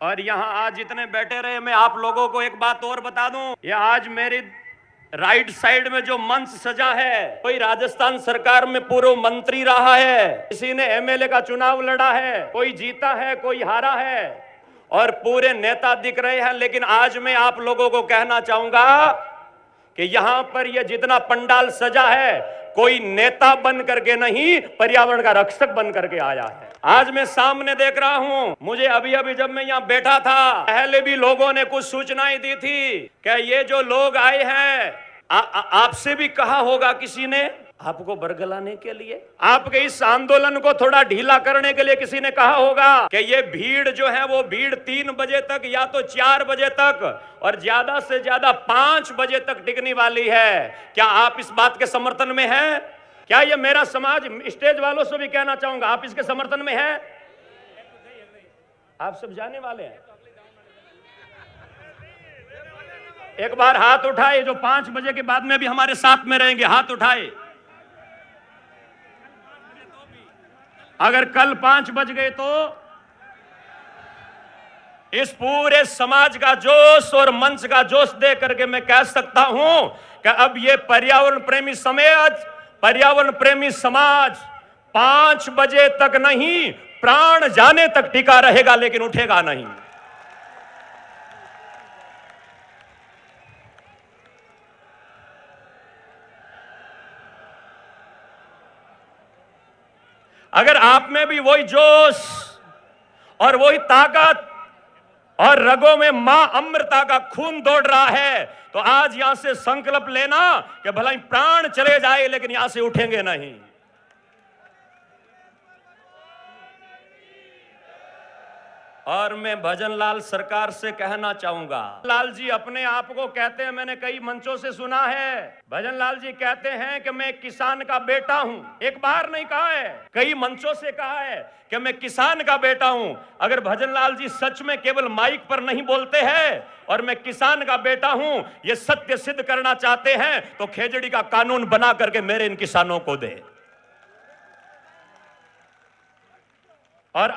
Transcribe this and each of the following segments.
और यहाँ आज जितने बैठे रहे, मैं आप लोगों को एक बात और बता दूं, ये आज मेरी राइट साइड में जो मंच सजा है, कोई राजस्थान सरकार में पूर्व मंत्री रहा है, किसी ने एमएलए का चुनाव लड़ा है, कोई जीता है, कोई हारा है, और पूरे नेता दिख रहे हैं। लेकिन आज मैं आप लोगों को कहना चाहूंगा कि यहां पर ये जितना पंडाल सजा है, कोई नेता बन करके नहीं, पर्यावरण का रक्षक बन करके आया है। आज मैं सामने देख रहा हूं, मुझे अभी अभी जब मैं यहां बैठा था, पहले भी लोगों ने कुछ सूचनाएं दी थी कि ये जो लोग आए हैं, आपसे भी कहा होगा किसी ने, आपको बरगलाने के लिए, आपके इस आंदोलन को थोड़ा ढीला करने के लिए किसी ने कहा होगा कि ये भीड़ जो है वो भीड़ 3 बजे तक या तो 4 बजे तक और ज्यादा से ज्यादा 5 बजे तक टिकने वाली है। क्या आप इस बात के समर्थन में हैं? क्या ये मेरा समाज, स्टेज वालों से भी कहना चाहूंगा, आप इसके समर्थन में हैं? आप सब जाने वाले हैं। एक बार हाथ उठाए जो 5 बजे के बाद में भी हमारे साथ में रहेंगे, हाथ उठाए। अगर कल 5 बज गए तो इस पूरे समाज का जोश और मंच का जोश दे करके मैं कह सकता हूं कि अब ये पर्यावरण प्रेमी समाज 5 बजे तक नहीं, प्राण जाने तक टिका रहेगा, लेकिन उठेगा नहीं। अगर आप में भी वही जोश और वही ताकत और रगों में मां अमृता का खून दौड़ रहा है, तो आज यहां से संकल्प लेना कि भला ही प्राण चले जाए, लेकिन यहां से उठेंगे नहीं। और मैं भजन लाल सरकार से कहना चाहूंगा, लाल जी अपने आप को कहते हैं, मैंने कई मंचों से सुना है, भजन लाल जी कहते हैं कि मैं किसान का बेटा हूं। एक बार नहीं कहा है, कई मंचों से कहा है कि मैं किसान का बेटा हूं। अगर भजन लाल जी सच में केवल माइक पर नहीं बोलते हैं और मैं किसान का बेटा हूं, ये सत्य सिद्ध करना चाहते हैं, तो खेजड़ी का कानून बना करके मेरे इन किसानों को दे। और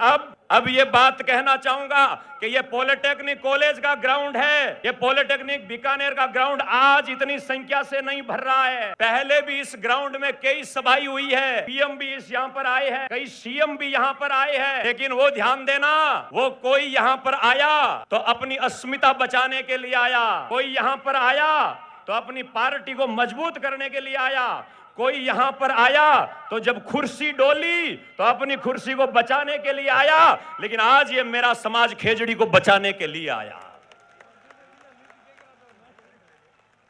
अब ये बात कहना चाहूंगा कि ये पॉलिटेक्निक कॉलेज का ग्राउंड है, ये पॉलिटेक्निक बीकानेर का ग्राउंड आज इतनी संख्या से नहीं भर रहा है। पहले भी इस ग्राउंड में कई सभाएं हुई है, पीएम भी इस यहाँ पर आए हैं, कई सीएम भी यहाँ पर आए हैं, लेकिन वो ध्यान देना, वो कोई यहाँ पर आया तो अपनी अस्मिता बचाने के लिए आया, कोई यहाँ पर आया तो अपनी पार्टी को मजबूत करने के लिए आया, कोई यहां पर आया तो जब कुर्सी डोली तो अपनी कुर्सी को बचाने के लिए आया, लेकिन आज ये मेरा समाज खेजड़ी को बचाने के लिए आया।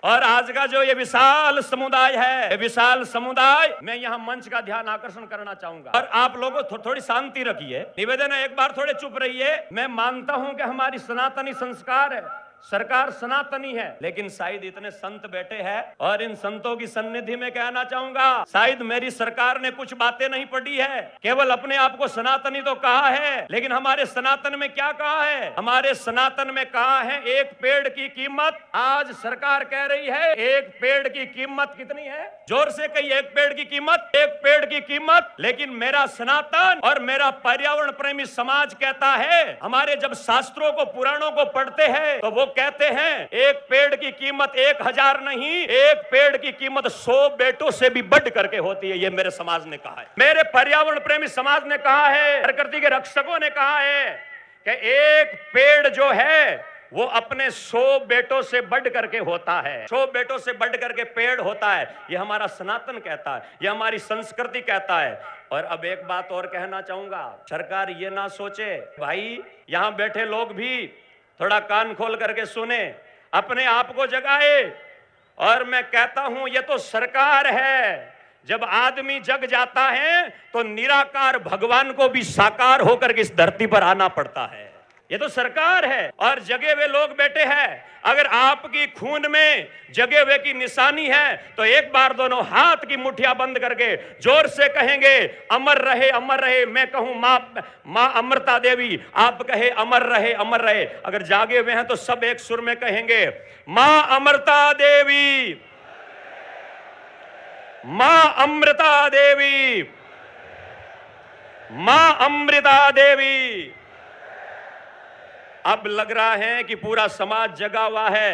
और आज का जो ये विशाल समुदाय है, विशाल समुदाय, मैं यहां मंच का ध्यान आकर्षण करना चाहूंगा। और आप लोगों थोड़ी शांति रखिए, निवेदन है, एक बार थोड़े चुप रहिए। मैं मानता हूं कि हमारी सनातनी संस्कार है, सरकार सनातनी है, लेकिन शायद इतने संत बैठे हैं और इन संतों की सन्निधि में कहना चाहूंगा, शायद मेरी सरकार ने कुछ बातें नहीं पढ़ी है, केवल अपने आप को सनातनी तो कहा है, लेकिन हमारे सनातन में क्या कहा है? हमारे सनातन में कहा है एक पेड़ की कीमत। आज सरकार कह रही है एक पेड़ की कीमत कितनी है? जोर से कहिए, एक पेड़ की कीमत, एक पेड़ की कीमत। लेकिन मेरा सनातन और मेरा पर्यावरण प्रेमी समाज कहता है, हमारे जब शास्त्रों को, पुराणों को पढ़ते हैं तो वो कहते हैं एक पेड़ की कीमत 1000 नहीं, एक पेड़ की कीमत 100 बेटों से भी बढ़ करके होती है। ये मेरे समाज ने कहा है, मेरे पर्यावरण प्रेमी समाज ने कहा है, प्रकृति के रक्षकों ने कहा है कि एक पेड़ जो है वो अपने 100 बेटों से बढ़ करके होता है, 100 बेटों से बढ़ करके पेड़ होता है। ये हमारा सनातन कहता है, ये हमारी संस्कृति कहता है। और अब एक बात और कहना चाहूंगा, सरकार ये ना सोचे, भाई यहां बैठे लोग भी थोड़ा कान खोल करके सुने, अपने आप को जगाए। और मैं कहता हूं ये तो सरकार है, जब आदमी जग जाता है तो निराकार भगवान को भी साकार होकर के इस धरती पर आना पड़ता है। ये तो सरकार है और जगे हुए लोग बैठे हैं। अगर आपकी खून में जगे हुए की निशानी है तो एक बार दोनों हाथ की मुट्ठियां बंद करके जोर से कहेंगे अमर रहे, अमर रहे। मैं कहूं मां अमृता देवी, आप कहे अमर रहे, अमर रहे। अगर जागे हुए हैं तो सब एक सुर में कहेंगे मां अमृता देवी, मां अमृता देवी, मां अमृता देवी। अब लग रहा है कि पूरा समाज जगा हुआ है,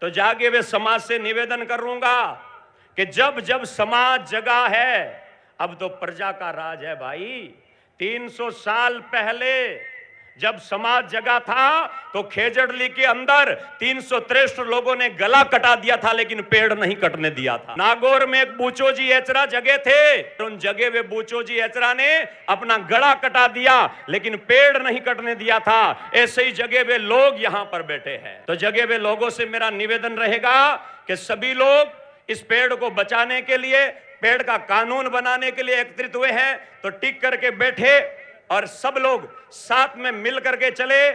तो जागे हुए समाज से निवेदन करूंगा कि जब जब समाज जगा है, अब तो प्रजा का राज है भाई। 300 साल पहले जब समाज जगा था तो खेजड़ली के अंदर 363 लोगों ने गला कटा दिया था, लेकिन पेड़ नहीं कटने दिया था। नागौर में एक बूचोजी एचरा जगे थे, उन जगे हुए बूचोजी एचरा ने अपना गला कटा दिया, लेकिन पेड़ नहीं कटने दिया था। ऐसे ही जगे हुए लोग यहां पर बैठे हैं। तो जगे हुए लोगों से मेरा निवेदन रहेगा कि सभी लोग इस पेड़ को बचाने के लिए, पेड़ का कानून बनाने के लिए एकत्रित हुए हैं, तो टिक करके बैठे और सब लोग साथ में मिल करके चले।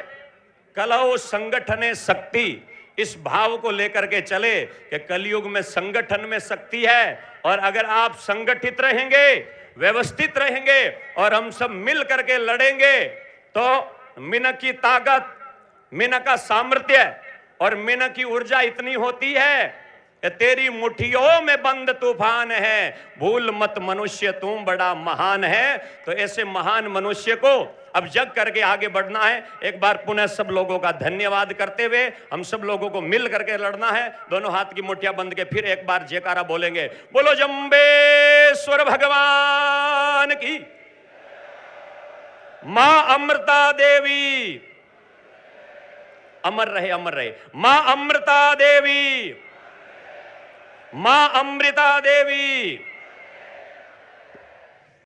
कलौ संगठने शक्ति, इस भाव को लेकर के चले कि कलयुग में संगठन में शक्ति है, और अगर आप संगठित रहेंगे, व्यवस्थित रहेंगे और हम सब मिल करके लड़ेंगे, तो मिनक की ताकत, मिनक का सामर्थ्य और मिनक की ऊर्जा इतनी होती है, तेरी मुट्ठियों में बंद तूफान है, भूल मत मनुष्य तुम बड़ा महान है। तो ऐसे महान मनुष्य को अब जग करके आगे बढ़ना है। एक बार पुनः सब लोगों का धन्यवाद करते हुए हम सब लोगों को मिल करके लड़ना है। दोनों हाथ की मुट्ठियां बंद के फिर एक बार जयकारा बोलेंगे, बोलो जंबेश्वर भगवान की, मां अमृता देवी अमर रहे, अमर रहे। मां अमृता देवी, मां अमृता देवी।